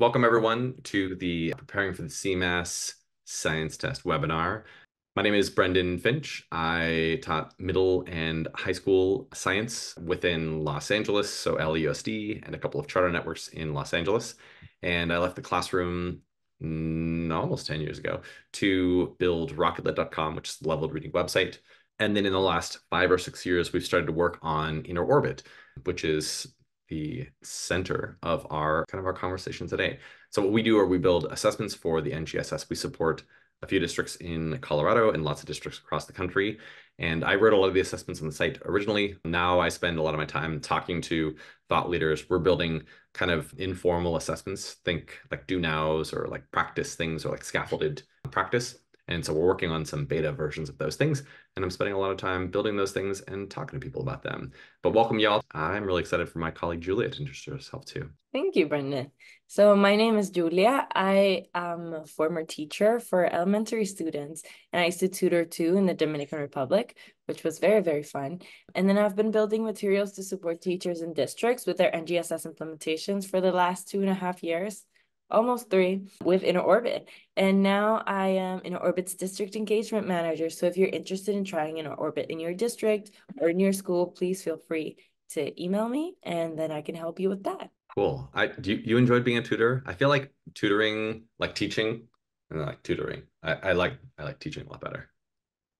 Welcome everyone to the Preparing for the CMAS Science Test webinar. My name is Brendan Finch. I taught middle and high school science within Los Angeles, so LUSD, and a couple of charter networks in Los Angeles. And I left the classroom almost 10 years ago to build rocketlit.com, which is a leveled reading website. And then in the last 5 or 6 years, we've started to work on Inner Orbit, which is the center of our conversation today. So what we do are we build assessments for the NGSS. We support a few districts in Colorado and lots of districts across the country. And I wrote a lot of the assessments on the site originally. Now I spend a lot of my time talking to thought leaders. We're building kind of informal assessments, think like do nows or like practice things or like scaffolded practice. And so we're working on some beta versions of those things. And I'm spending a lot of time building those things and talking to people about them. But welcome, y'all. I'm really excited for my colleague Julia to introduce herself too. Thank you, Brendan. So my name is Julia. I am a former teacher for elementary students, and I used to tutor too in the Dominican Republic, which was very, very fun. And then I've been building materials to support teachers in districts with their NGSS implementations for the last 2.5 years, almost 3, with Inner Orbit. And now I am Inner Orbit's district engagement manager. So if you're interested in trying Inner Orbit in your district or in your school, please feel free to email me, and then I can help you with that. Cool. You enjoyed being a tutor? I feel like tutoring, like teaching, and I like tutoring. I like teaching a lot better.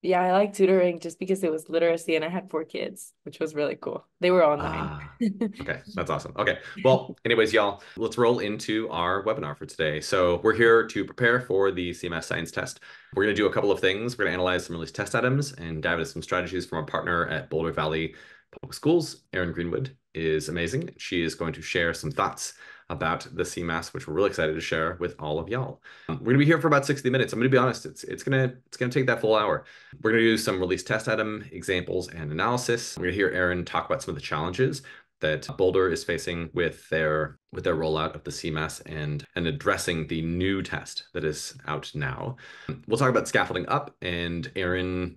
Yeah, I like tutoring just because it was literacy and I had 4 kids, which was really cool. They were all 9. Ah, okay. That's awesome. Okay. Well, anyways, y'all, let's roll into our webinar for today. So we're here to prepare for the CMAS science test. We're going to do a couple of things. We're going to analyze some released test items and dive into some strategies from our partner at Boulder Valley Public Schools. Erin Greenwood is amazing. She is going to share some thoughts about the CMAS, which we're really excited to share with all of y'all. We're going to be here for about 60 minutes. I'm going to be honest, it's gonna take that full hour. We're going to do some release test item examples and analysis. We're going to hear Erin talk about some of the challenges that Boulder is facing with their rollout of the CMAS and addressing the new test that is out now. We'll talk about scaffolding up, and Erin,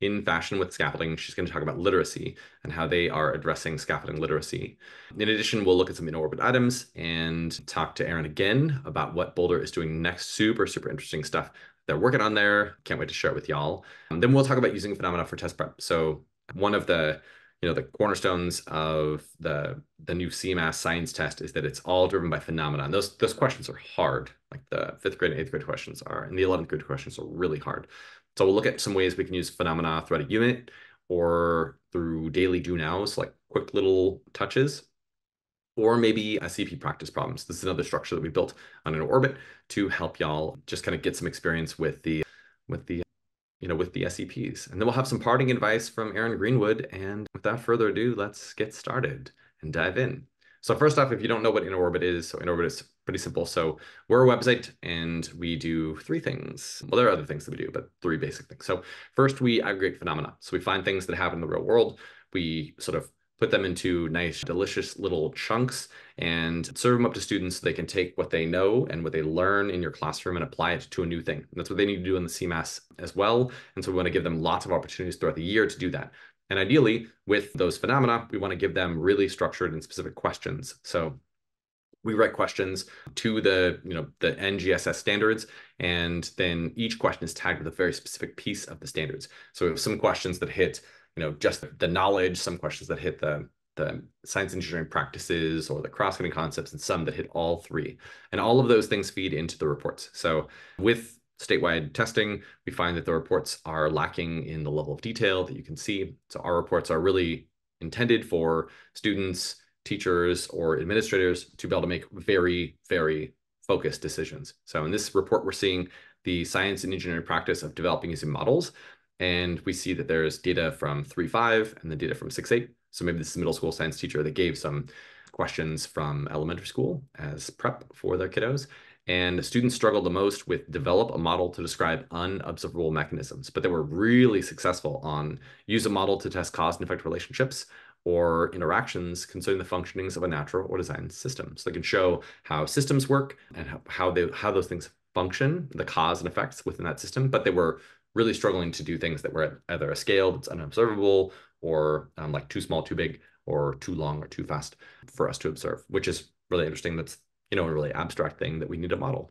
in fashion with scaffolding, she's going to talk about literacy and how they are addressing scaffolding literacy. In addition, we'll look at some in-orbit items and talk to Erin again about what Boulder is doing next. Super, super interesting stuff they're working on there. Can't wait to share it with y'all. Then we'll talk about using phenomena for test prep. So one of the the cornerstones of the new CMAS science test is that it's all driven by phenomena. And those questions are hard. Like the 5th grade and 8th grade questions are, and the 11th grade questions are really hard. So we'll look at some ways we can use phenomena throughout a unit or through daily do nows, like quick little touches, or maybe CP practice problems. This is another structure that we built on Inner Orbit to help y'all just kind of get some experience with the SCPs. And then we'll have some parting advice from Erin Greenwood. And without further ado, let's get started and dive in. So first off, if you don't know what Inner Orbit is, so Inner Orbit is pretty simple. So we're a website and we do 3 things. Well, there are other things that we do, but 3 basic things. So first, we aggregate phenomena. So we find things that happen in the real world. We sort of put them into nice, delicious little chunks and serve them up to students so they can take what they know and what they learn in your classroom and apply it to a new thing. And that's what they need to do in the CMAS as well. And so we want to give them lots of opportunities throughout the year to do that. And ideally, with those phenomena, we want to give them really structured and specific questions. So we write questions to the NGSS standards, and then each question is tagged with a very specific piece of the standards. So we have some questions that hit just the knowledge, some questions that hit the science engineering practices or the cross-cutting concepts, and some that hit all 3. And all of those things feed into the reports. So with statewide testing, we find that the reports are lacking in the level of detail that you can see. So our reports are really intended for students, teachers, or administrators to be able to make very, very focused decisions. So in this report, we're seeing the science and engineering practice of developing using models. And we see that there's data from 3.5 and the data from 6.8. So maybe this is a middle school science teacher that gave some questions from elementary school as prep for their kiddos. And the students struggled the most with develop a model to describe unobservable mechanisms, but they were really successful on use a model to test cause and effect relationships or interactions concerning the functionings of a natural or design system. So they can show how systems work and how those things function, the cause and effects within that system, but they were really struggling to do things that were at either a scale that's unobservable or like too small, too big, or too long or too fast for us to observe, which is really interesting. That's a really abstract thing that we need to model.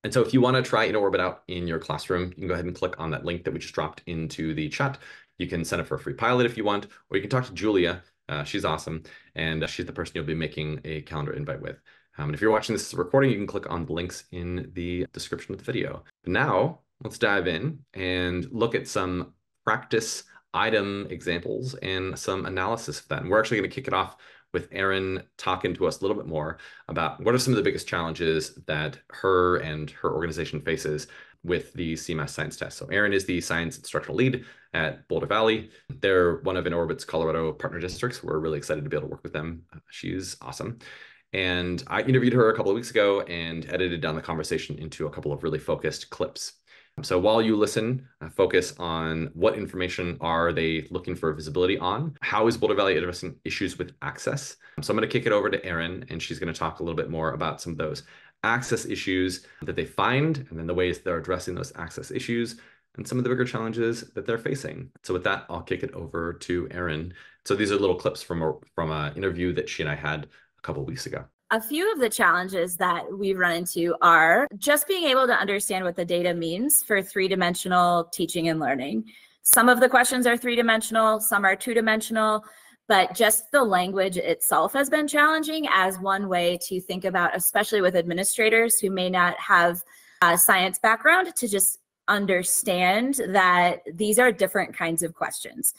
And so if you want to try InnoOrbit out in your classroom, you can go ahead and click on that link that we just dropped into the chat. You can sign up for a free pilot if you want, or you can talk to Julia. She's awesome, and she's the person you'll be making a calendar invite with. And if you're watching this as a recording, you can click on the links in the description of the video. But now, let's dive in and look at some practice item examples and some analysis of that. And we're actually going to kick it off with Erin talking to us a little bit more about what are some of the biggest challenges that her and her organization faces with the CMAS science test. So Erin is the science instructional lead at Boulder Valley. They're one of InnoOrbit's Colorado partner districts. We're really excited to be able to work with them. She's awesome. And I interviewed her a couple of weeks ago and edited down the conversation into a couple of really focused clips. So while you listen, focus on what information are they looking for visibility on? How is Boulder Valley addressing issues with access? So I'm going to kick it over to Erin, and she's going to talk a little bit more about some of those access issues that they find, and then the ways they're addressing those access issues, and some of the bigger challenges that they're facing. So with that, I'll kick it over to Erin. So these are little clips from an interview that she and I had a couple of weeks ago. A few of the challenges that we run into are just being able to understand what the data means for three-dimensional teaching and learning. Some of the questions are three-dimensional, some are two-dimensional, but just the language itself has been challenging as one way to think about, especially with administrators who may not have a science background, to just understand that these are different kinds of questions.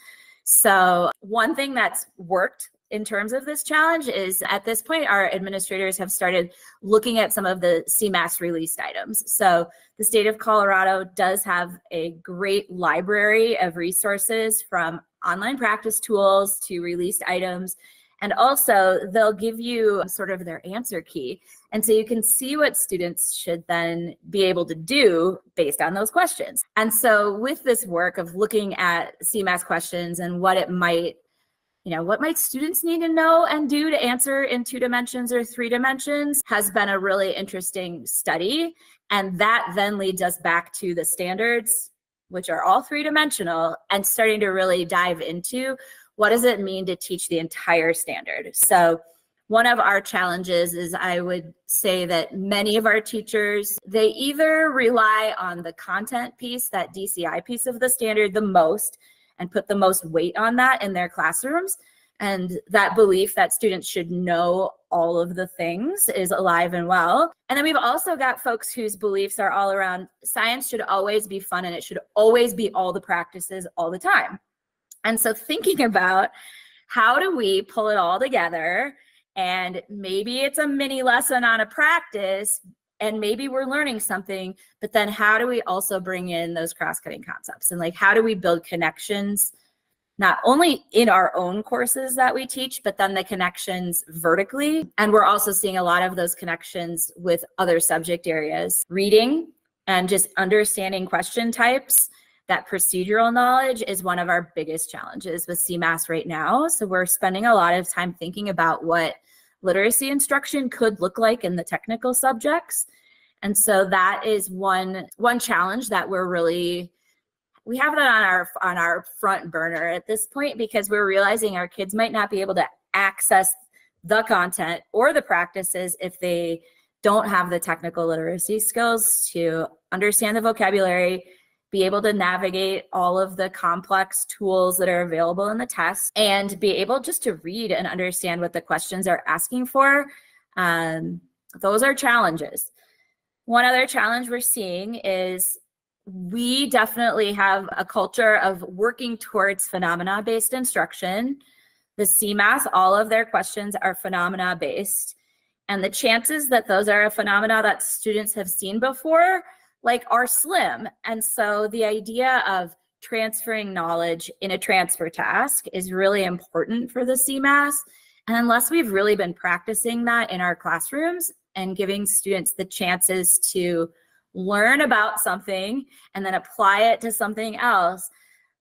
So one thing that's worked in terms of this challenge is at this point, our administrators have started looking at some of the CMAS released items. So the state of Colorado does have a great library of resources, from online practice tools to released items. And also they'll give you sort of their answer key. And so you can see what students should then be able to do based on those questions. And so with this work of looking at CMAS questions and what it might, what might students need to know and do to answer in 2 dimensions or 3 dimensions has been a really interesting study. And that then leads us back to the standards, which are all 3-dimensional, and starting to really dive into what does it mean to teach the entire standard. So one of our challenges is, I would say that many of our teachers, they either rely on the content piece, that DCI piece of the standard, the most, and put the most weight on that in their classrooms. And that belief that students should know all of the things is alive and well. And then we've also got folks whose beliefs are all around science should always be fun and it should always be all the practices all the time. And so thinking about how do we pull it all together, and maybe it's a mini lesson on a practice, and maybe we're learning something, but then how do we also bring in those cross-cutting concepts? And how do we build connections, not only in our own courses that we teach, but then the connections vertically. And we're also seeing a lot of those connections with other subject areas. Reading and just understanding question types, that procedural knowledge is one of our biggest challenges with CMAS right now. So we're spending a lot of time thinking about what literacy instruction could look like in the technical subjects. And so that is one challenge that we have that on our front burner at this point, because we're realizing our kids might not be able to access the content or the practices if they don't have the technical literacy skills to understand the vocabulary, be able to navigate all of the complex tools that are available in the test, and be able just to read and understand what the questions are asking for. Those are challenges. One other challenge we're seeing is we definitely have a culture of working towards phenomena-based instruction. The CMAS, all of their questions are phenomena-based. And the chances that those are a phenomena that students have seen before are slim. And so the idea of transferring knowledge in a transfer task is really important for the CMAS. And unless we've really been practicing that in our classrooms and giving students the chances to learn about something and then apply it to something else,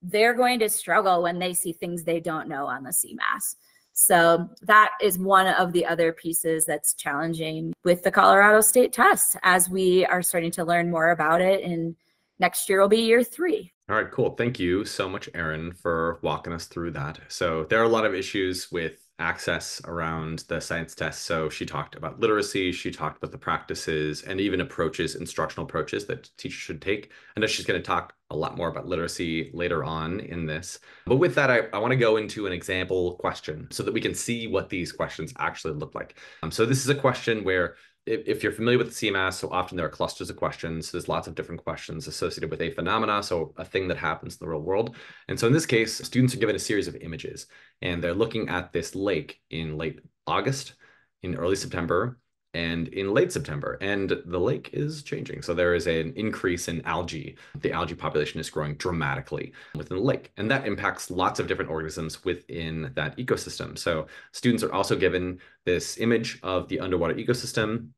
they're going to struggle when they see things they don't know on the CMAS. So that is one of the other pieces that's challenging with the Colorado State test as we are starting to learn more about it. And next year will be year 3. All right, cool. Thank you so much, Erin, for walking us through that. So there are a lot of issues with access around the science tests. So she talked about literacy, she talked about the practices and even approaches, instructional approaches that teachers should take. I know she's going to talk a lot more about literacy later on in this. But with that, I want to go into an example question so that we can see what these questions actually look like. So this is a question where if you're familiar with the CMAS, so often there are clusters of questions. So there's lots of different questions associated with a phenomena, so a thing that happens in the real world. And so in this case, students are given a series of images, and they're looking at this lake in late August, in early September, and in late September. And the lake is changing. So there is an increase in algae. The algae population is growing dramatically within the lake, and that impacts lots of different organisms within that ecosystem. So students are also given this image of the underwater ecosystem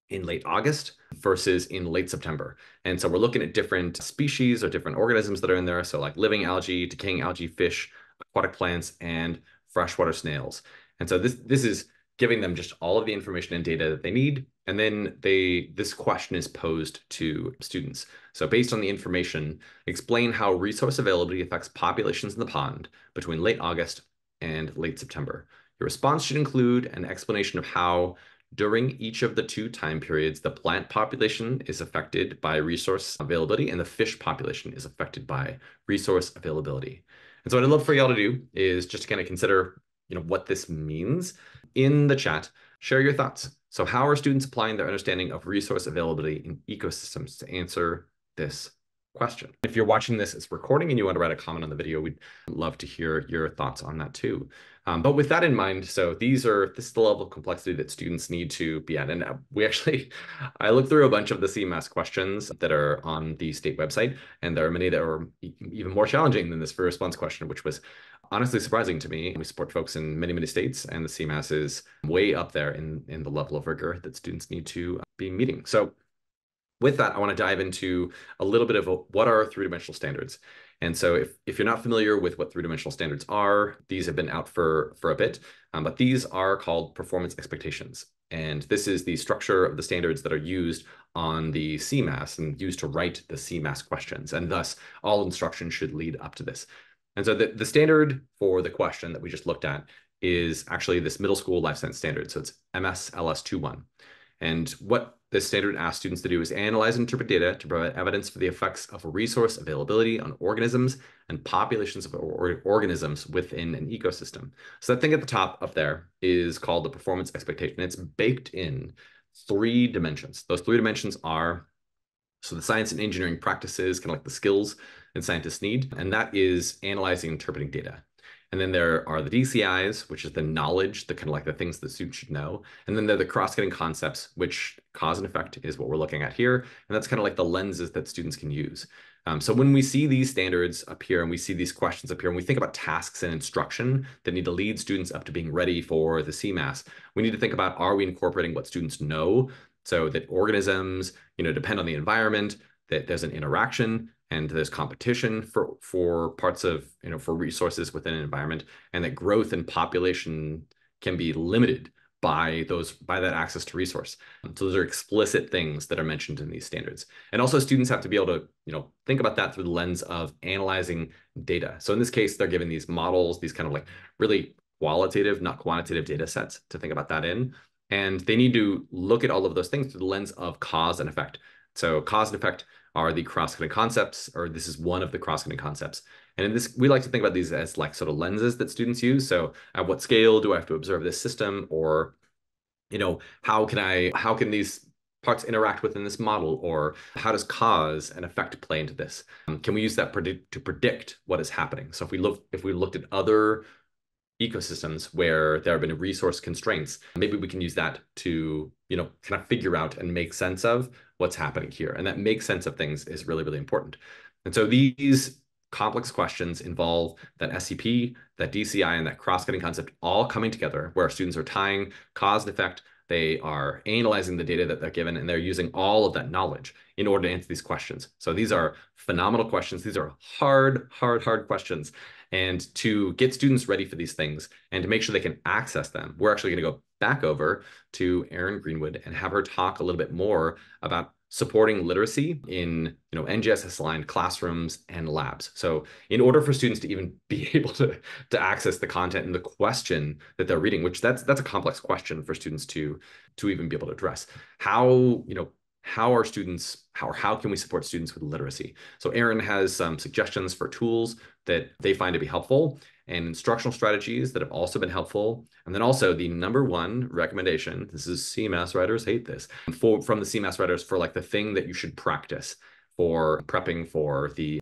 in late August versus in late September. And so we're looking at different species or different organisms that are in there. So like living algae, decaying algae, fish, aquatic plants, and freshwater snails. And so this is giving them just all of the information and data that they need. And then this question is posed to students. So based on the information, explain how resource availability affects populations in the pond between late August and late September. Your response should include an explanation of how during each of the two time periods, the plant population is affected by resource availability and the fish population is affected by resource availability. And so what I'd love for y'all to do is just to kind of consider, what this means in the chat. Share your thoughts. So how are students applying their understanding of resource availability in ecosystems to answer this question? If you're watching this as recording and you want to write a comment on the video, we'd love to hear your thoughts on that too. But with that in mind, so this is the level of complexity that students need to be at. And I looked through a bunch of the CMAS questions that are on the state website, and there are many that are even more challenging than this free response question, which was honestly surprising to me. We support folks in many, many states, and the CMAS is way up there in the level of rigor that students need to be meeting. So with that, I want to dive into a little bit of what are three-dimensional standards. And so if you're not familiar with what three-dimensional standards are, these have been out for a bit, but these are called performance expectations. And this is the structure of the standards that are used on the CMAS and used to write the CMAS questions. And thus, all instruction should lead up to this. And so the standard for the question that we just looked at is actually this middle school life science standard. So it's MS-LS21. And what this standard asks students to do is analyze and interpret data to provide evidence for the effects of resource availability on organisms and populations of organisms within an ecosystem. So that thing at the top up there is called the performance expectation. It's baked in 3 dimensions. Those 3 dimensions are the science and engineering practices, kind of like the skills that scientists need, and that is analyzing and interpreting data. And then there are the DCIs, which is the knowledge, the kind of like the things that students should know. And then there are the cross-cutting concepts, which cause and effect is what we're looking at here. And that's kind of like the lenses that students can use. So when we see these standards appear and we see these questions appear, and we think about tasks and instruction that need to lead students up to being ready for the CMAS, we need to think about, are we incorporating what students know? So that organisms, depend on the environment, that there's an interaction, and there's competition for parts of, for resources within an environment, and that growth and population can be limited by that access to resource. So those are explicit things that are mentioned in these standards. And also students have to be able to, think about that through the lens of analyzing data. So in this case, they're given these models, these kind of like really qualitative, not quantitative data sets to think about that in. And they need to look at all of those things through the lens of cause and effect. So cause and effect are the cross-cutting concepts, or this is one of the cross-cutting concepts. And in this, we like to think about these as like sort of lenses that students use. So at what scale do I have to observe this system? Or, how can these parts interact within this model? Or how does cause and effect play into this? Can we use that to predict what is happening? So if we looked at other ecosystems where there have been resource constraints, maybe we can use that to, kind of figure out and make sense of what's happening here. And that make sense of things is really, really important. And so these complex questions involve that SCP, that DCI, and that cross-cutting concept all coming together, where students are tying cause and effect. They are analyzing the data that they're given, and they're using all of that knowledge in order to answer these questions. So these are phenomenal questions. These are hard questions. And to get students ready for these things and to make sure they can access them, we're actually going to go back over to Erin Greenwood and have her talk a little bit more about supporting literacy in NGSS-aligned classrooms and labs. So in order for students to even be able to access the content and the question that they're reading, which that's a complex question for students to even be able to address, how are students, how can we support students with literacy? So Erin has some suggestions for tools that they find to be helpful and instructional strategies that have also been helpful. And then also the number one recommendation, this is CMAS writers hate this, from the CMAS writers for like the thing that you should practice for prepping for the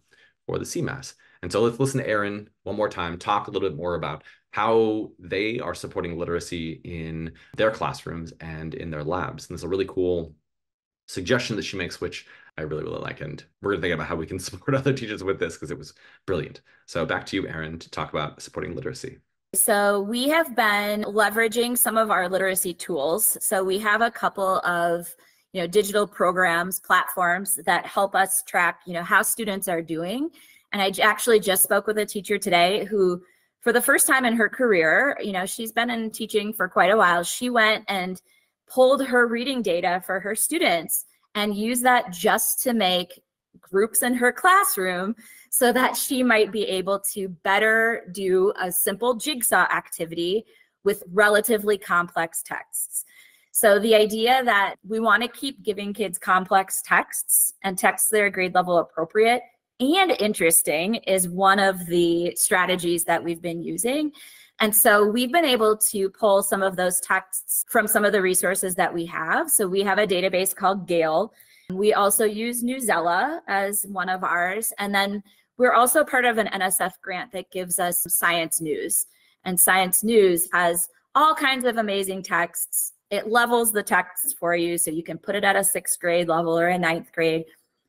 CMAS. And so let's listen to Erin one more time, talk a little bit more about how they are supporting literacy in their classrooms and in their labs. And there's a really cool suggestion that she makes, which I really, really like. And we're going to think about how we can support other teachers with this because it was brilliant. So back to you, Erin, to talk about supporting literacy. So we have been leveraging some of our literacy tools. So we have a couple of digital programs, platforms that help us track how students are doing. And I actually just spoke with a teacher today who, for the first time in her career, she's been in teaching for quite a while, she went and pulled her reading data for her students and used that just to make groups in her classroom so that she might be able to better do a simple jigsaw activity with relatively complex texts. So the idea that we want to keep giving kids complex texts and texts that are grade level appropriate and interesting is one of the strategies that we've been using. And so we've been able to pull some of those texts from some of the resources that we have. So we have a database called Gale. We also use Newsela as one of ours. And then we're also part of an NSF grant that gives us Science News. And Science News has all kinds of amazing texts. It levels the texts for you, so you can put it at a 6th grade level or a 9th grade.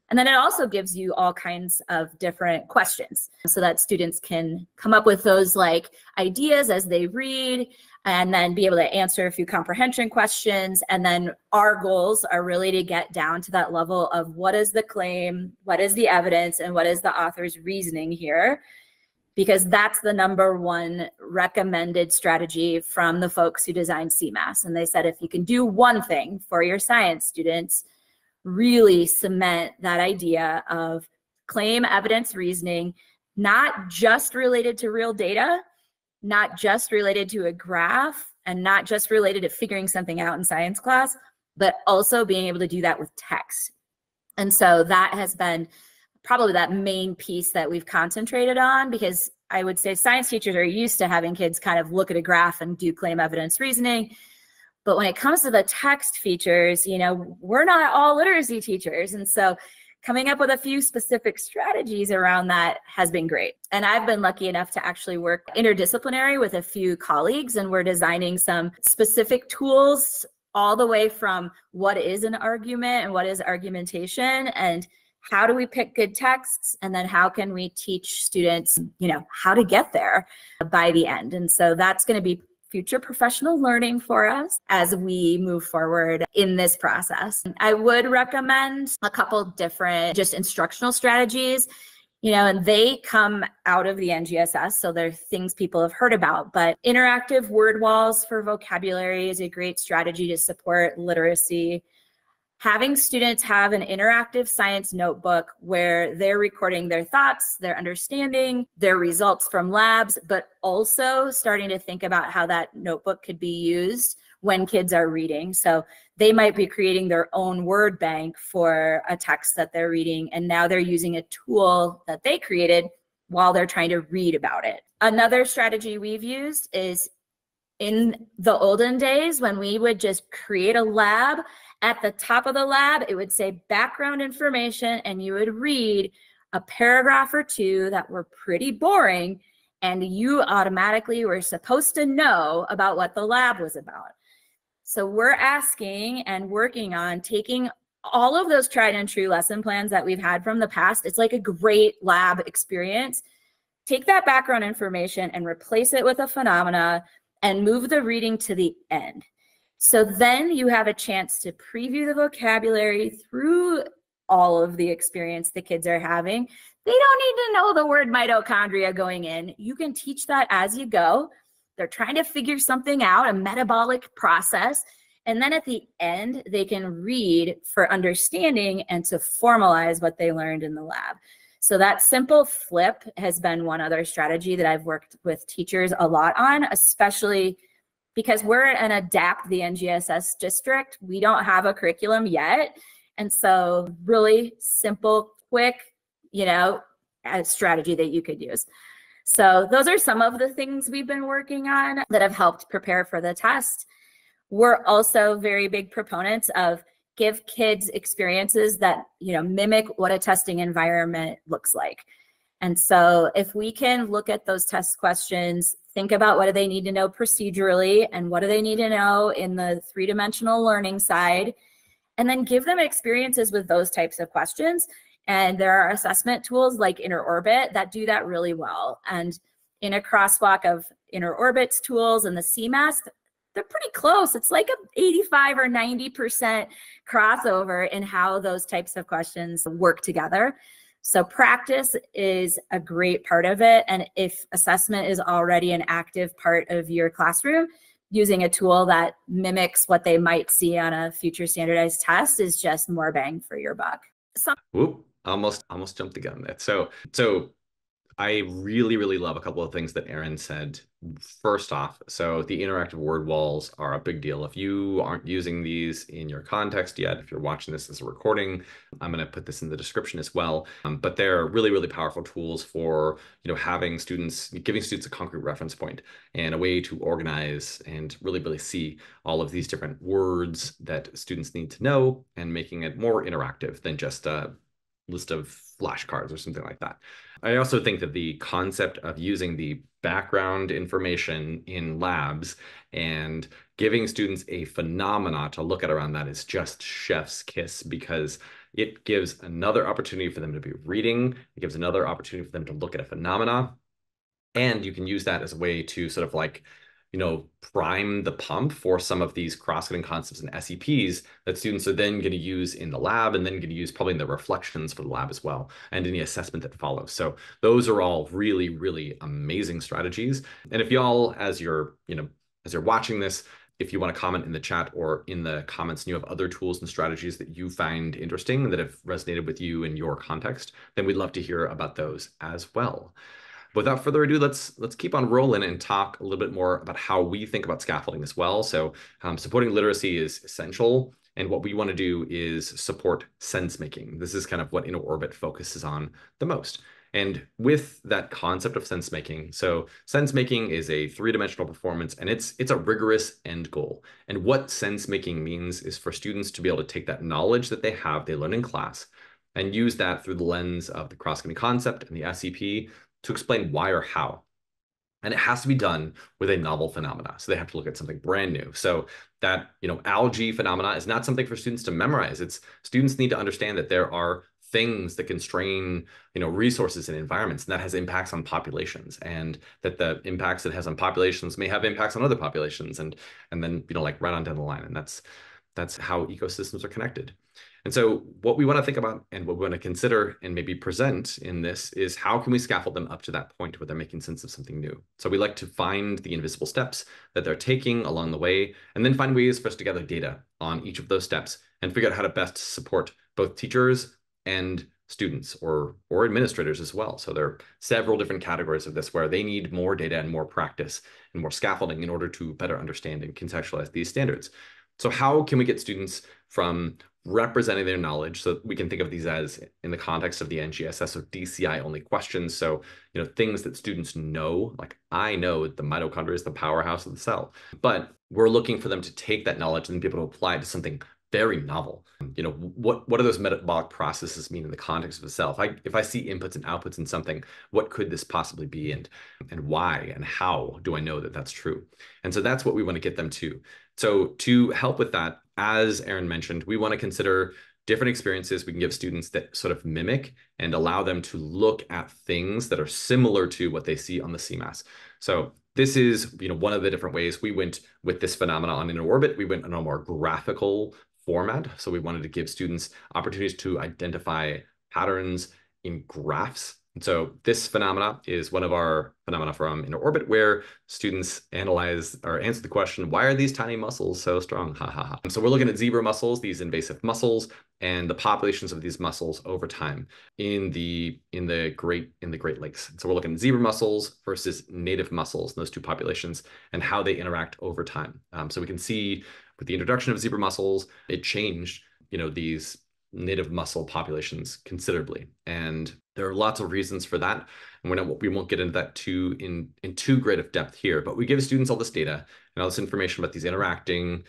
And then it also gives you all kinds of different questions so that students can come up with those like ideas as they read and then be able to answer a few comprehension questions. And then our goals are really to get down to that level of what is the claim, what is the evidence, and what is the author's reasoning here, because that's the number one recommended strategy from the folks who designed CMAS. And they said, if you can do one thing for your science students, really cement that idea of claim, evidence, reasoning, not just related to real data, not just related to a graph, and not just related to figuring something out in science class, but also being able to do that with text. And so that has been probably that main piece that we've concentrated on, because I would say science teachers are used to having kids kind of look at a graph and do claim, evidence, reasoning. But when it comes to the text features, we're not all literacy teachers. And so coming up with a few specific strategies around that has been great. And I've been lucky enough to actually work interdisciplinary with a few colleagues, and we're designing some specific tools all the way from what is an argument and what is argumentation, and how do we pick good texts, and then how can we teach students, how to get there by the end. And so that's going to be future professional learning for us as we move forward in this process. I would recommend a couple different just instructional strategies, and they come out of the NGSS, so they're things people have heard about, but interactive word walls for vocabulary is a great strategy to support literacy. Having students have an interactive science notebook where they're recording their thoughts, their understanding, their results from labs, but also starting to think about how that notebook could be used when kids are reading. So they might be creating their own word bank for a text that they're reading, and now they're using a tool that they created while they're trying to read about it. Another strategy we've used is in the olden days when we would just create a lab. At the top of the lab, it would say background information, and you would read a paragraph or two that were pretty boring, and you automatically were supposed to know about what the lab was about. So we're asking and working on taking all of those tried and true lesson plans that we've had from the past. It's like a great lab experience. Take that background information and replace it with a phenomena and move the reading to the end. So then you have a chance to preview the vocabulary through all of the experience the kids are having. They don't need to know the word mitochondria going in. You can teach that as you go. They're trying to figure something out, a metabolic process. And then at the end, they can read for understanding and to formalize what they learned in the lab. So that simple flip has been one other strategy that I've worked with teachers a lot on, especially because we're an adapt the NGSS district. We don't have a curriculum yet. And so really simple, quick, a strategy that you could use. So those are some of the things we've been working on that have helped prepare for the test. We're also very big proponents of give kids experiences that, mimic what a testing environment looks like. And so if we can look at those test questions, think about what do they need to know procedurally and what do they need to know in the three-dimensional learning side, and then give them experiences with those types of questions. And there are assessment tools like InterOrbit that do that really well. And in a crosswalk of InterOrbit's tools and the CMAS, they're pretty close. It's like a 85 or 90% crossover in how those types of questions work together. So practice is a great part of it. And if assessment is already an active part of your classroom, using a tool that mimics what they might see on a future standardized test is just more bang for your buck. Whoop, almost jumped the gun there. So I really, really love a couple of things that Erin said. First off, so the interactive word walls are a big deal. If you aren't using these in your context yet, if you're watching this as a recording, I'm going to put this in the description as well. But they're really, really powerful tools for, giving students a concrete reference point and a way to organize and really, really see all of these different words that students need to know and making it more interactive than just a list of flashcards or something like that. I also think that the concept of using the background information in labs and giving students a phenomena to look at around that is just chef's kiss, because it gives another opportunity for them to be reading. It gives another opportunity for them to look at a phenomena. And you can use that as a way to sort of like, prime the pump for some of these cross-cutting concepts and SEPs that students are then going to use in the lab and then going to use probably in the reflections for the lab as well, and in the assessment that follows. So those are all really, really amazing strategies. And if y'all, as you're watching this, if you want to comment in the chat or in the comments and you have other tools and strategies that you find interesting that have resonated with you in your context, then we'd love to hear about those as well. Without further ado, let's keep on rolling and talk a little bit more about how we think about scaffolding as well. So supporting literacy is essential. And what we want to do is support sense making. This is kind of what InterOrbit focuses on the most. And with that concept of sense making, so sense making is a three-dimensional performance, and it's a rigorous end goal. And what sense making means is for students to be able to take that knowledge that they learn in class, and use that through the lens of the cross-cutting concept and the SEP to explain why or how. And it has to be done with a novel phenomena. So they have to look at something brand new. So that, algae phenomena is not something for students to memorize. It's students need to understand that there are things that constrain, resources and environments, and that has impacts on populations, and that the impacts it has on populations may have impacts on other populations, and then, like right on down the line. And that's how ecosystems are connected. And so what we want to think about and what we want to consider and maybe present in this is how can we scaffold them up to that point where they're making sense of something new. So we like to find the invisible steps that they're taking along the way, and then find ways for us to gather data on each of those steps and figure out how to best support both teachers and students or administrators as well. So there are several different categories of this where they need more data and more practice and more scaffolding in order to better understand and contextualize these standards. So how can we get students from representing their knowledge, so we can think of these as in the context of the NGSS or DCI only questions. So, things that students know, like I know the mitochondria is the powerhouse of the cell, but we're looking for them to take that knowledge and be able to apply it to something very novel. What do those metabolic processes mean in the context of the cell? If I see inputs and outputs in something, what could this possibly be, and why and how do I know that that's true? And so that's what we want to get them to. So to help with that, as Erin mentioned, we want to consider different experiences we can give students that sort of mimic and allow them to look at things that are similar to what they see on the CMAS. So this is, one of the different ways we went with this phenomenon in InterOrbit. We went in a more graphical format. So we wanted to give students opportunities to identify patterns in graphs And so this phenomena is one of our phenomena from inner orbit, where students analyze or answer the question, why are these tiny muscles so strong? Ha ha ha. So we're looking at zebra mussels, these invasive mussels, and the populations of these mussels over time in the Great Lakes. And so we're looking at zebra mussels versus native mussels, those two populations, and how they interact over time. So we can see with the introduction of zebra mussels, it changed, these native mussel populations considerably. And there are lots of reasons for that. And we won't get into that in too great of depth here, but we give students all this data and all this information about these interacting,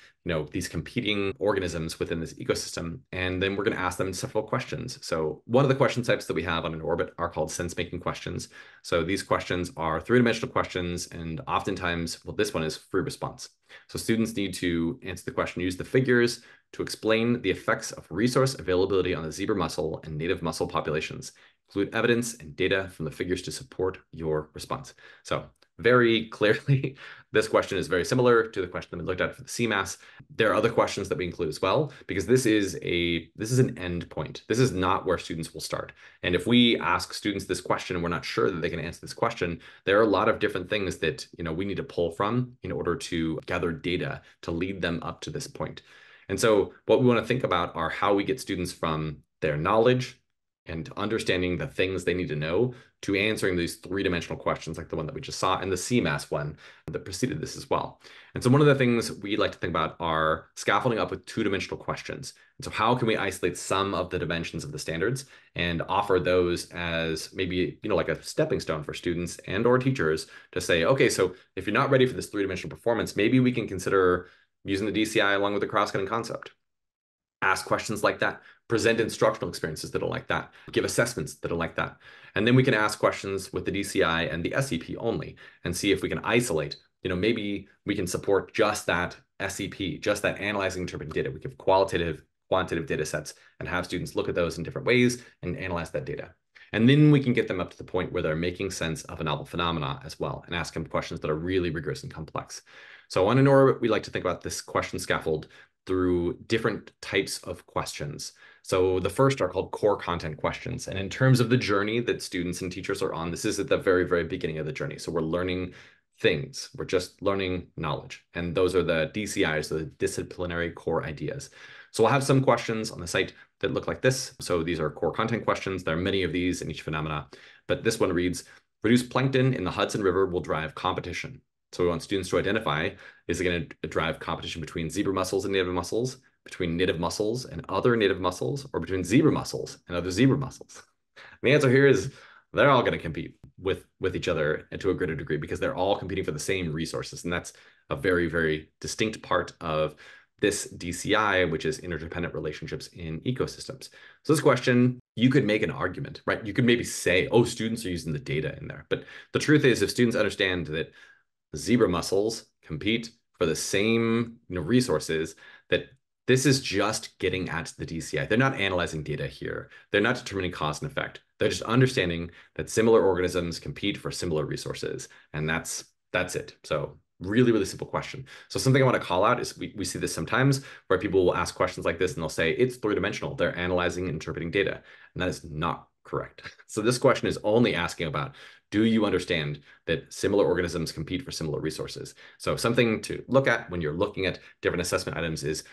these competing organisms within this ecosystem. And then we're going to ask them several questions. So one of the question types that we have on an orbit are called sense-making questions. So these questions are three-dimensional questions, and oftentimes, well, this one is free response. So students need to answer the question, use the figures to explain the effects of resource availability on the zebra mussel and native mussel populations. Include evidence and data from the figures to support your response. So very clearly, this question is very similar to the question that we looked at for the CMAS. There are other questions that we include as well, because this is an end point. This is not where students will start. And if we ask students this question and we're not sure that they can answer this question, there are a lot of different things that we need to pull from in order to gather data to lead them up to this point. And so what we want to think about are how we get students from their knowledge and understanding the things they need to know to answering these three-dimensional questions like the one that we just saw and the CMAS one that preceded this as well. And so one of the things we like to think about are scaffolding up with two-dimensional questions. And so how can we isolate some of the dimensions of the standards and offer those as maybe, like a stepping stone for students and or teachers to say, okay, so if you're not ready for this three-dimensional performance, maybe we can consider using the DCI along with the cross-cutting concept. Ask questions like that, present instructional experiences that are like that, give assessments that are like that. And then we can ask questions with the DCI and the SEP only and see if we can isolate, maybe we can support just that SEP, just that analyzing interpreting data. We give qualitative, quantitative data sets and have students look at those in different ways and analyze that data. And then we can get them up to the point where they're making sense of a novel phenomena as well and ask them questions that are really rigorous and complex. So on an orbit, we like to think about this question scaffold through different types of questions. So the first are called core content questions. And in terms of the journey that students and teachers are on, this is at the very, very beginning of the journey. So we're learning things. We're just learning knowledge. And those are the DCIs, the disciplinary core ideas. So we'll have some questions on the site that look like this. So these are core content questions. There are many of these in each phenomena, but this one reads, reduced plankton in the Hudson River will drive competition. So we want students to identify, is it going to drive competition between zebra mussels and native mussels, between native mussels and other native mussels, or between zebra mussels and other zebra mussels? And the answer here is they're all going to compete with each other and to a greater degree because they're all competing for the same resources. And that's a very, very distinct part of this DCI, which is interdependent relationships in ecosystems. So this question, you could make an argument, right? You could maybe say, oh, students are using the data in there. But the truth is, if students understand that zebra mussels compete for the same resources, that this is just getting at the DCI. They're not analyzing data here. They're not determining cause and effect. They're just understanding that similar organisms compete for similar resources. And that's it. So really, really simple question. So something I want to call out is we see this sometimes where people will ask questions like this and they'll say it's three-dimensional. They're analyzing and interpreting data. And that is not correct. So this question is only asking about, do you understand that similar organisms compete for similar resources? So something to look at when you're looking at different assessment items is,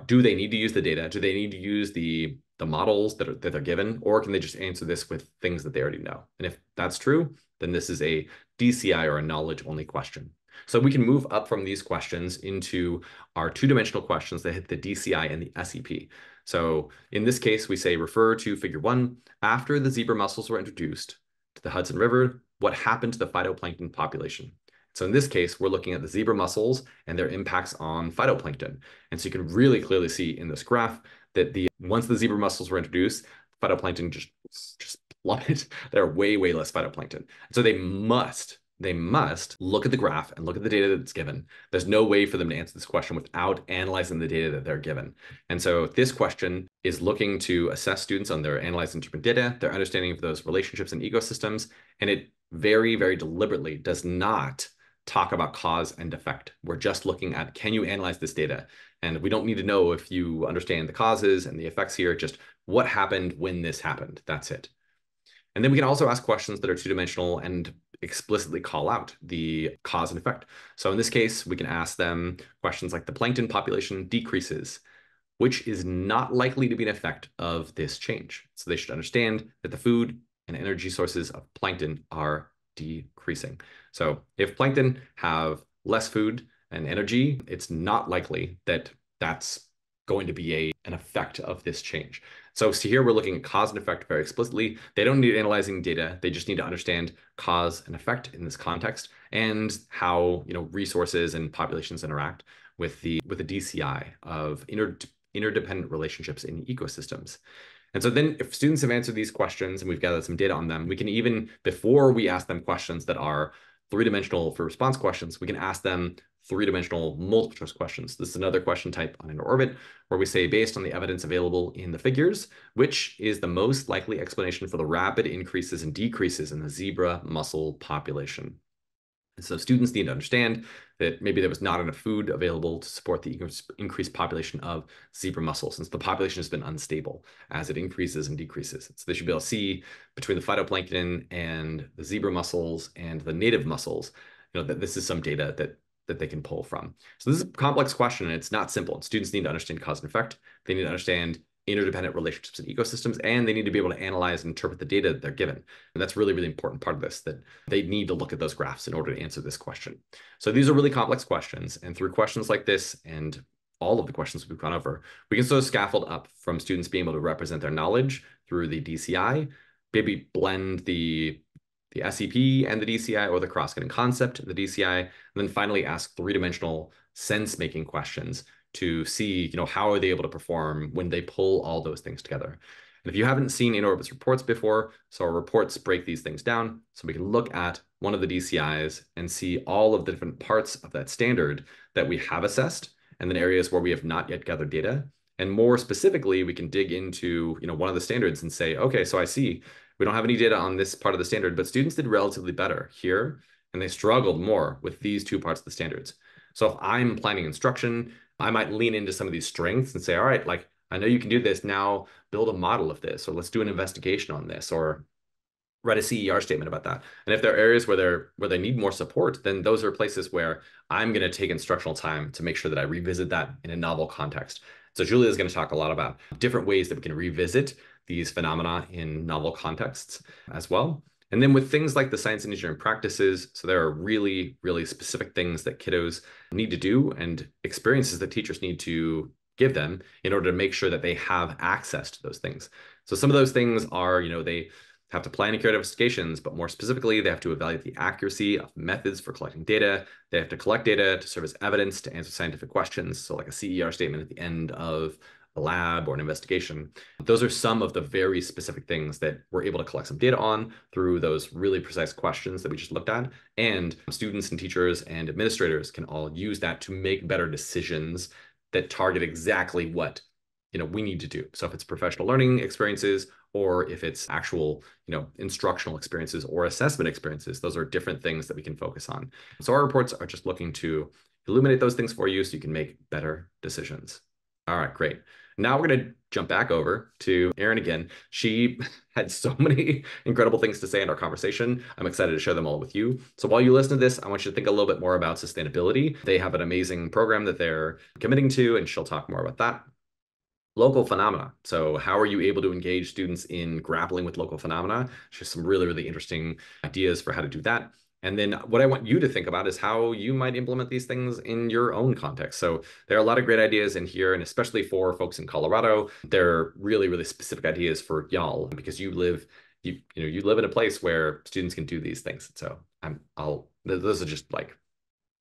do they need to use the data? Do they need to use the models that they're given? Or can they just answer this with things that they already know? And if that's true, then this is a DCI or a knowledge only question. So we can move up from these questions into our two-dimensional questions that hit the DCI and the SEP. So in this case, we say, refer to figure 1. After the zebra mussels were introduced to the Hudson River, what happened to the phytoplankton population? So in this case, we're looking at the zebra mussels and their impacts on phytoplankton. And so you can really clearly see in this graph that once the zebra mussels were introduced, phytoplankton just plummeted. There are way, way less phytoplankton. So they must look at the graph and look at the data that's given. There's no way for them to answer this question without analyzing the data that they're given. And so this question is looking to assess students on their analyzed and interpreted data, their understanding of those relationships and ecosystems, and it very, very deliberately does not talk about cause and effect. We're just looking at, can you analyze this data? And we don't need to know if you understand the causes and the effects here, just what happened when this happened. That's it. And then we can also ask questions that are two-dimensional and explicitly call out the cause and effect. So in this case, we can ask them questions like the plankton population decreases, which is not likely to be an effect of this change. So they should understand that the food and energy sources of plankton are decreasing. So if plankton have less food and energy, it's not likely that that's going to be an effect of this change. So here we're looking at cause and effect very explicitly. They don't need analyzing data. They just need to understand cause and effect in this context and how resources and populations interact with the DCI of interdependent relationships in ecosystems. And so then if students have answered these questions and we've gathered some data on them, we can even, before we ask them questions that are three-dimensional for response questions, we can ask them three-dimensional multiple choice questions. This is another question type on inner orbit where we say, based on the evidence available in the figures, which is the most likely explanation for the rapid increases and decreases in the zebra mussel population? And so students need to understand that maybe there was not enough food available to support the increased population of zebra mussel, since the population has been unstable as it increases and decreases. So they should be able to see between the phytoplankton and the zebra mussels and the native mussels, that this is some data that they can pull from. So this is a complex question, and it's not simple. Students need to understand cause and effect. They need to understand interdependent relationships in ecosystems, and they need to be able to analyze and interpret the data that they're given. And that's really, really important part of this, that they need to look at those graphs in order to answer this question. So these are really complex questions, and through questions like this and all of the questions we've gone over, we can sort of scaffold up from students being able to represent their knowledge through the DCI, maybe blend the SEP and the DCI, or the cross-cutting concept of the DCI, and then finally ask three-dimensional sense-making questions to see, how are they able to perform when they pull all those things together. And if you haven't seen InterOrbit's reports before, so our reports break these things down, so we can look at one of the DCIs and see all of the different parts of that standard that we have assessed, and then areas where we have not yet gathered data. And more specifically, we can dig into, one of the standards and say, okay, so I see we don't have any data on this part of the standard, but students did relatively better here, and they struggled more with these two parts of the standards. So if I'm planning instruction, I might lean into some of these strengths and say, all right, like, I know you can do this, now build a model of this, or let's do an investigation on this, or write a CER statement about that. And if there are areas where they need more support, then those are places where I'm going to take instructional time to make sure that I revisit that in a novel context. So Julia is going to talk a lot about different ways that we can revisit these phenomena in novel contexts as well. And then with things like the science and engineering practices, so there are really, really specific things that kiddos need to do and experiences that teachers need to give them in order to make sure that they have access to those things. So some of those things are, they have to plan and carry out investigations, but more specifically, they have to evaluate the accuracy of methods for collecting data. They have to collect data to serve as evidence to answer scientific questions. So like a CER statement at the end of a lab or an investigation. Those are some of the very specific things that we're able to collect some data on through those really precise questions that we just looked at. And students and teachers and administrators can all use that to make better decisions that target exactly what we need to do. So if it's professional learning experiences, or if it's actual, instructional experiences or assessment experiences, those are different things that we can focus on. So our reports are just looking to illuminate those things for you so you can make better decisions. All right, great. Now we're going to jump back over to Erin again. She had so many incredible things to say in our conversation. I'm excited to share them all with you. So while you listen to this, I want you to think a little bit more about sustainability. They have an amazing program that they're committing to, and she'll talk more about that. Local phenomena. So how are you able to engage students in grappling with local phenomena? Just some really, really interesting ideas for how to do that. And then what I want you to think about is how you might implement these things in your own context. So there are a lot of great ideas in here, and especially for folks in Colorado, they're really, really specific ideas for y'all, because you live in a place where students can do these things. So those are just like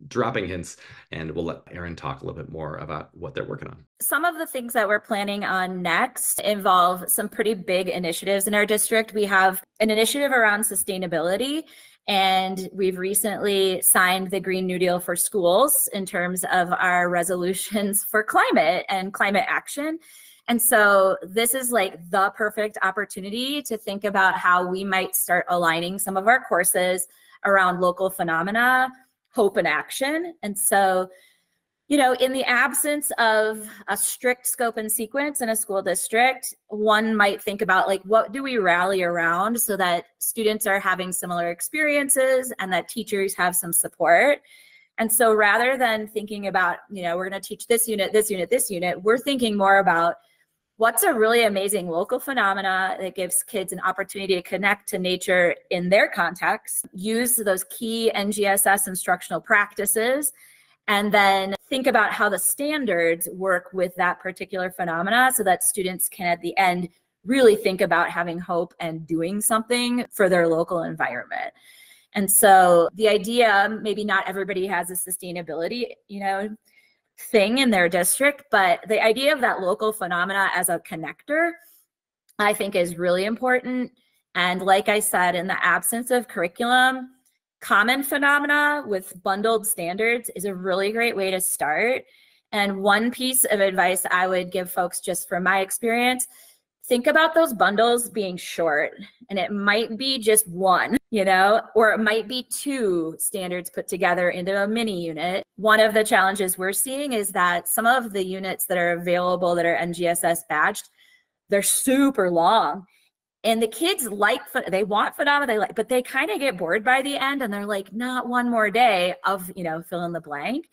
dropping hints, and we'll let Erin talk a little bit more about what they're working on. Some of the things that we're planning on next involve some pretty big initiatives in our district. We have an initiative around sustainability, and we've recently signed the Green New Deal for schools in terms of our resolutions for climate and climate action. And so this is like the perfect opportunity to think about how we might start aligning some of our courses around local phenomena, hope, and action. And so, In the absence of a strict scope and sequence in a school district, one might think about like, what do we rally around so that students are having similar experiences and that teachers have some support? And so rather than thinking about, we're going to teach this unit, this unit, this unit, we're thinking more about what's a really amazing local phenomena that gives kids an opportunity to connect to nature in their context, use those key NGSS instructional practices, and then think about how the standards work with that particular phenomena so that students can at the end really think about having hope and doing something for their local environment. And so the idea, maybe not everybody has a sustainability, thing in their district, but the idea of that local phenomena as a connector, I think is really important. And like I said, in the absence of curriculum, common phenomena with bundled standards is a really great way to start. And one piece of advice I would give folks just from my experience, think about those bundles being short, and it might be just one, or it might be two standards put together into a mini unit. One of the challenges we're seeing is that some of the units that are available that are NGSS badged, they're super long. And the kids they want phenomena, but they kind of get bored by the end and they're like, not one more day of, fill in the blank.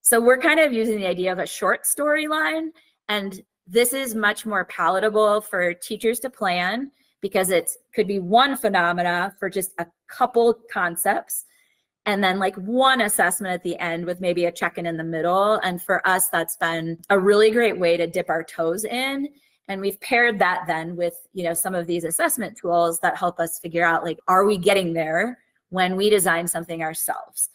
So we're kind of using the idea of a short storyline, and this is much more palatable for teachers to plan because it could be one phenomena for just a couple concepts, and then like one assessment at the end with maybe a check-in in the middle. And for us, that's been a really great way to dip our toes in. And we've paired that then with, some of these assessment tools that help us figure out, like, are we getting there when we design something ourselves?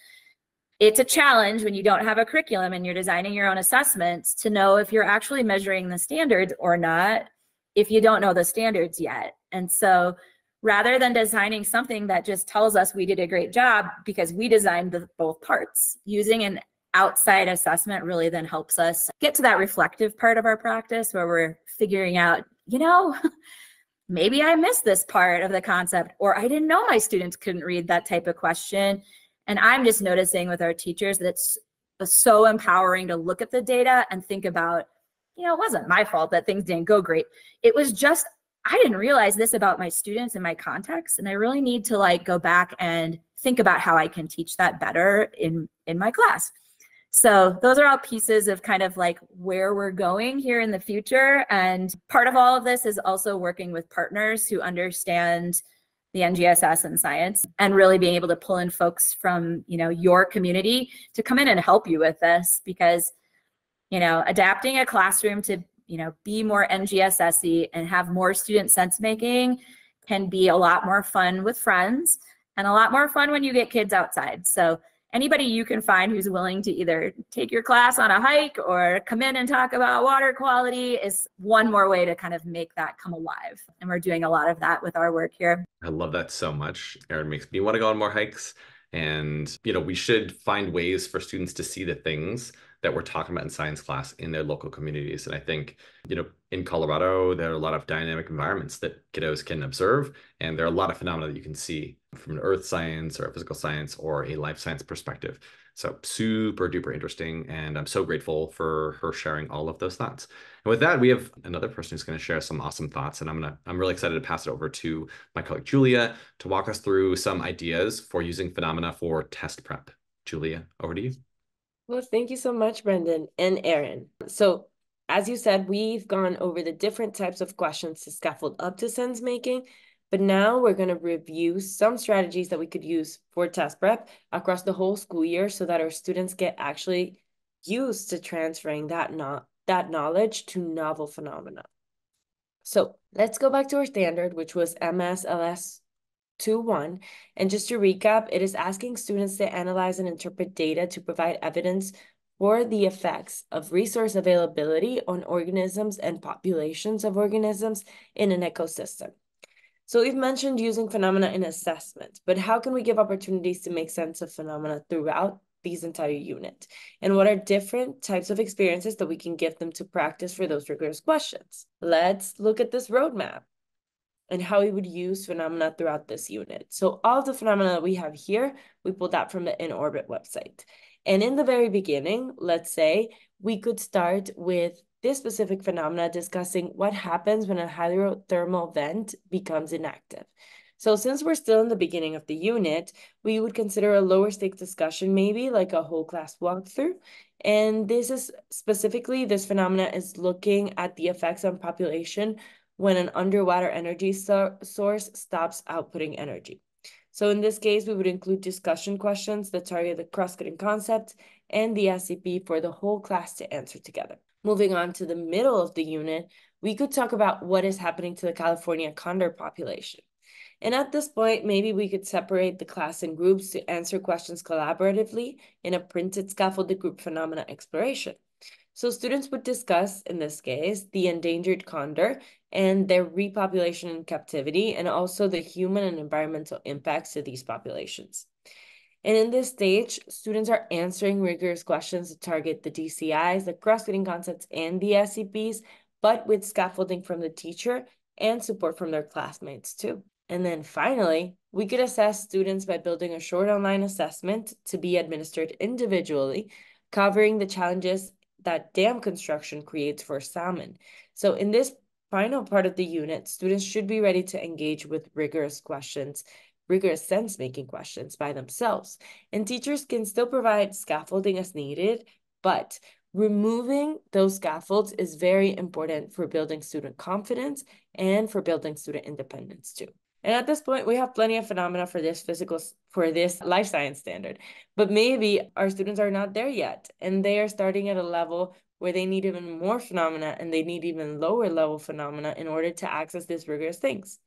It's a challenge when you don't have a curriculum and you're designing your own assessments to know if you're actually measuring the standards or not, if you don't know the standards yet. And so rather than designing something that just tells us we did a great job because we designed both parts, using an outside assessment really then helps us get to that reflective part of our practice where we're figuring out, maybe I missed this part of the concept, or I didn't know my students couldn't read that type of question. And I'm just noticing with our teachers that it's so empowering to look at the data and think about, it wasn't my fault that things didn't go great. It was just, I didn't realize this about my students in my context. And I really need to go back and think about how I can teach that better in my class. So those are all pieces of kind of where we're going here in the future. And part of all of this is also working with partners who understand the NGSS and science, and really being able to pull in folks from, your community to come in and help you with this, because, adapting a classroom to, be more NGSS-y and have more student sense making can be a lot more fun with friends and a lot more fun when you get kids outside. So anybody you can find who's willing to either take your class on a hike or come in and talk about water quality is one more way to kind of make that come alive. And we're doing a lot of that with our work here. I love that so much. Erin makes me want to go on more hikes. And, we should find ways for students to see the things that we're talking about in science class in their local communities. And I think, in Colorado, there are a lot of dynamic environments that kiddos can observe. And there are a lot of phenomena that you can see from an earth science or a physical science or a life science perspective. So super duper interesting. And I'm so grateful for her sharing all of those thoughts. And with that, we have another person who's going to share some awesome thoughts. And I'm really excited to pass it over to my colleague, Julia, to walk us through some ideas for using phenomena for test prep. Julia, over to you. Well, thank you so much, Brendan and Erin. So as you said, we've gone over the different types of questions to scaffold up to sense making, but now we're going to review some strategies that we could use for test prep across the whole school year so that our students get actually used to transferring that knowledge to novel phenomena. So let's go back to our standard, which was MSLS 2.1. And just to recap, it is asking students to analyze and interpret data to provide evidence for the effects of resource availability on organisms and populations of organisms in an ecosystem. So we've mentioned using phenomena in assessment, but how can we give opportunities to make sense of phenomena throughout these entire unit? And what are different types of experiences that we can give them to practice for those rigorous questions? Let's look at this roadmap and how we would use phenomena throughout this unit. So all of the phenomena that we have here, we pulled out from the In Orbit website. And in the very beginning, let's say, we could start with this specific phenomena discussing what happens when a hydrothermal vent becomes inactive. So since we're still in the beginning of the unit, we would consider a lower stakes discussion, maybe like a whole class walkthrough. And this is specifically, this phenomena is looking at the effects on population when an underwater energy source stops outputting energy. So in this case, we would include discussion questions that target the cross-cutting concept and the SCP for the whole class to answer together. Moving on to the middle of the unit, we could talk about what is happening to the California condor population. And at this point, maybe we could separate the class in groups to answer questions collaboratively in a printed scaffolded group phenomena exploration. So students would discuss, in this case, the endangered condor and their repopulation in captivity, and also the human and environmental impacts to these populations. And in this stage, students are answering rigorous questions that target the DCIs, the cross-cutting concepts, and the SCPs, but with scaffolding from the teacher and support from their classmates too. And then finally, we could assess students by building a short online assessment to be administered individually, covering the challenges that dam construction creates for salmon. So in this final part of the unit, students should be ready to engage with rigorous sense-making questions by themselves. And teachers can still provide scaffolding as needed, but removing those scaffolds is very important for building student confidence and for building student independence too. And at this point, we have plenty of phenomena for this life science standard, but maybe our students are not there yet, and they are starting at a level where they need even more phenomena and they need even lower level phenomena in order to access these rigorous things.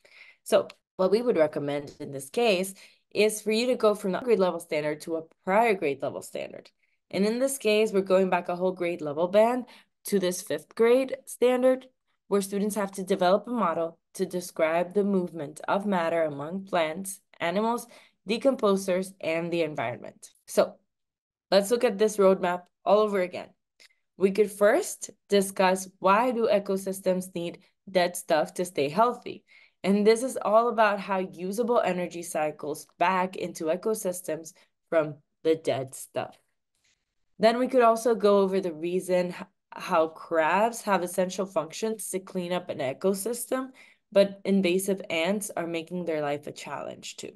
So what we would recommend in this case is for you to go from the grade level standard to a prior grade level standard. And in this case, we're going back a whole grade level band to this 5th grade standard, where students have to develop a model to describe the movement of matter among plants, animals, decomposers, and the environment. So let's look at this roadmap all over again. We could first discuss, why do ecosystems need dead stuff to stay healthy? And this is all about how usable energy cycles back into ecosystems from the dead stuff. Then we could also go over the reason how crabs have essential functions to clean up an ecosystem, but invasive ants are making their life a challenge too.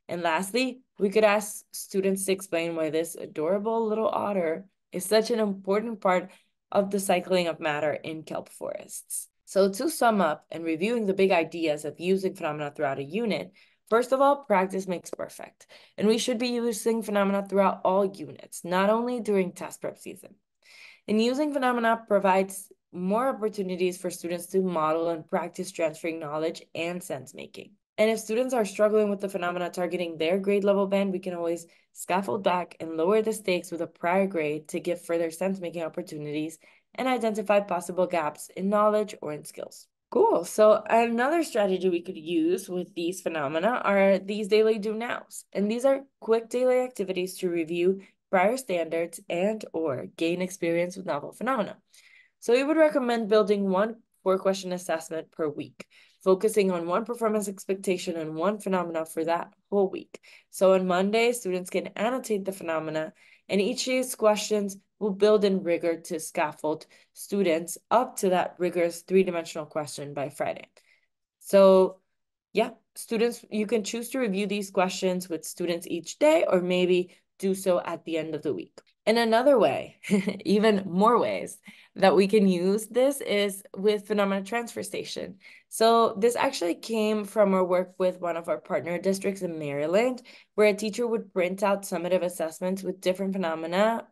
And lastly, we could ask students to explain why this adorable little otter is such an important part of the cycling of matter in kelp forests. So to sum up and reviewing the big ideas of using phenomena throughout a unit, first of all, practice makes perfect. And we should be using phenomena throughout all units, not only during test prep season. And using phenomena provides more opportunities for students to model and practice transferring knowledge and sense making. And if students are struggling with the phenomena targeting their grade level band, we can always scaffold back and lower the stakes with a prior grade to give further sense-making opportunities and identify possible gaps in knowledge or in skills. Cool. So another strategy we could use with these phenomena are these daily do-nows. And these are quick daily activities to review prior standards and or gain experience with novel phenomena. So we would recommend building one 4-question assessment per week, focusing on one performance expectation and one phenomena for that whole week. So on Monday, students can annotate the phenomena, and each day's questions will build in rigor to scaffold students up to that rigorous 3-dimensional question by Friday. So yeah, students, you can choose to review these questions with students each day, or maybe do so at the end of the week. And another way, even more ways that we can use this is with phenomena transfer station. So this actually came from our work with one of our partner districts in Maryland, where a teacher would print out summative assessments with different phenomena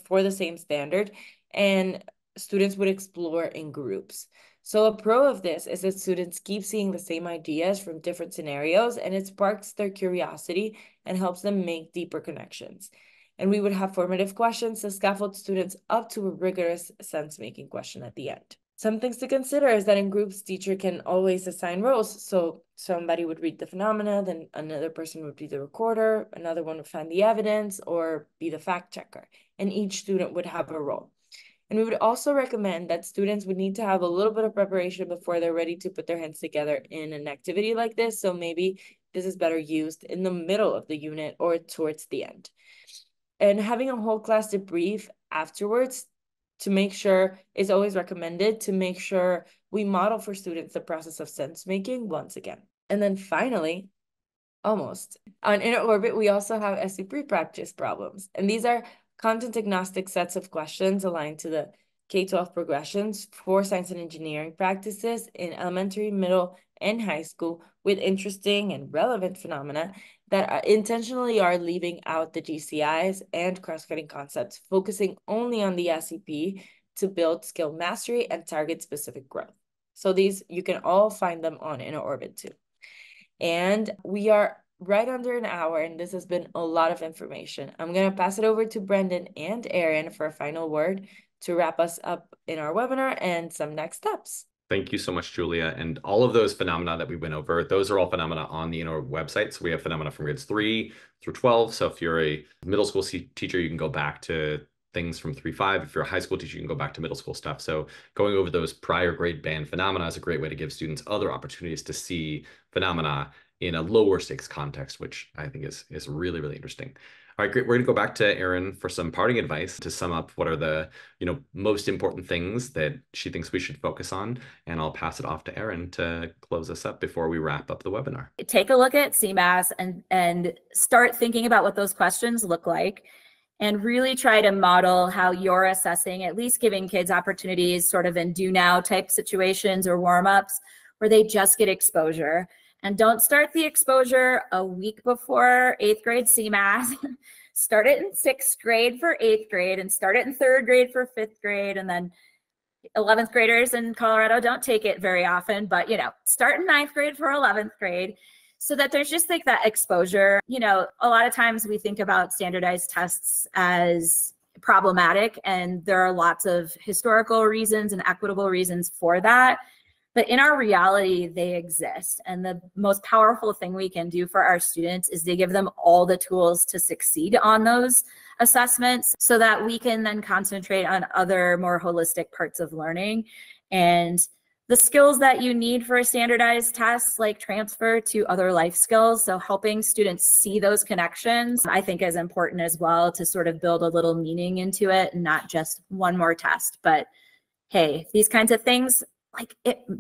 for the same standard, and students would explore in groups. So a pro of this is that students keep seeing the same ideas from different scenarios, and it sparks their curiosity and helps them make deeper connections. And we would have formative questions to scaffold students up to a rigorous sense-making question at the end. Some things to consider is that in groups, teacher can always assign roles. So somebody would read the phenomena, then another person would be the recorder, another one would find the evidence or be the fact checker, and each student would have a role. And we would also recommend that students would need to have a little bit of preparation before they're ready to put their hands together in an activity like this. So maybe this is better used in the middle of the unit or towards the end. And having a whole class debrief afterwards to make sure is always recommended, to make sure we model for students the process of sense making once again. And then finally, almost, on Inner Orbit, we also have SU pre-practice problems. And these are content agnostic sets of questions aligned to the K-12 progressions for science and engineering practices in elementary, middle, and high school, with interesting and relevant phenomena that intentionally are leaving out the GCIs and cross-cutting concepts, focusing only on the SEP to build skill mastery and target specific growth. So these, you can all find them on Inner Orbit too. And we are right under an hour, and this has been a lot of information. I'm going to pass it over to Brendan and Erin for a final word to wrap us up in our webinar and some next steps. Thank you so much, Julia. And all of those phenomena that we went over, those are all phenomena on the Inner website. So we have phenomena from grades 3 through 12. So if you're a middle school teacher, you can go back to things from 3-5. If you're a high school teacher, you can go back to middle school stuff. So going over those prior grade band phenomena is a great way to give students other opportunities to see phenomena in a lower stakes context, which I think is really, really interesting. All right, great. We're going to go back to Erin for some parting advice to sum up what are the most important things that she thinks we should focus on. And I'll pass it off to Erin to close us up before we wrap up the webinar. Take a look at CMAS and start thinking about what those questions look like, and really try to model how you're assessing, at least giving kids opportunities sort of in do now type situations or warm-ups where they just get exposure. And don't start the exposure a week before 8th grade CMAS. Start it in 6th grade for 8th grade, and start it in 3rd grade for 5th grade. And then 11th graders in Colorado don't take it very often, but start in 9th grade for 11th grade, so that there's just like that exposure. A lot of times we think about standardized tests as problematic, and there are lots of historical reasons and equitable reasons for that. But in our reality, they exist. And the most powerful thing we can do for our students is to give them all the tools to succeed on those assessments, so that we can then concentrate on other more holistic parts of learning. And the skills that you need for a standardized test, like transfer to other life skills. So helping students see those connections, I think, is important as well, to sort of build a little meaning into it, and not just one more test. But hey, these kinds of things,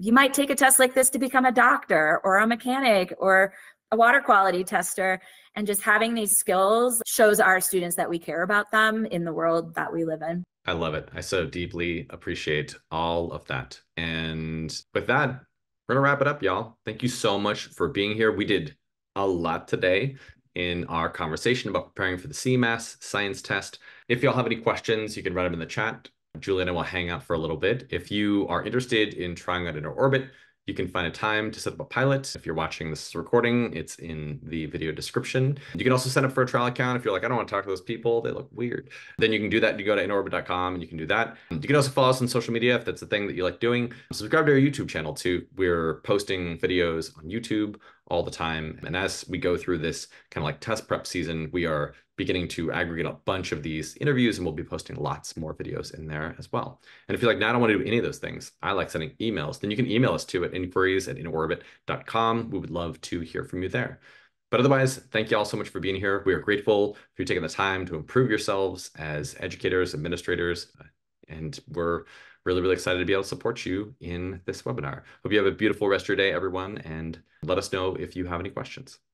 you might take a test like this to become a doctor or a mechanic or a water quality tester, and just having these skills shows our students that we care about them in the world that we live in. I love it. I so deeply appreciate all of that. And with that, we're gonna wrap it up, y'all. Thank you so much for being here. We did a lot today in our conversation about preparing for the CMAS science test. If y'all have any questions, you can write them in the chat. Julia and I will hang out for a little bit. If you are interested in trying out Inner Orbit, you can find a time to set up a pilot. If you're watching this recording, it's in the video description. You can also sign up for a trial account if you're like, I don't want to talk to those people, they look weird. Then you can do that. You go to innerorbit.com and you can do that. You can also follow us on social media if that's the thing that you like doing. Subscribe to our YouTube channel too. We're posting videos on YouTube all the time. And as we go through this kind of like test prep season, we are beginning to aggregate a bunch of these interviews, and we'll be posting lots more videos in there as well. And if you're like, no, I don't want to do any of those things, I like sending emails, then you can email us too at inquiries@innerorbit.com. We would love to hear from you there. But otherwise, thank you all so much for being here. We are grateful for you taking the time to improve yourselves as educators, administrators, and we're really, really excited to be able to support you in this webinar. Hope you have a beautiful rest of your day, everyone, and let us know if you have any questions.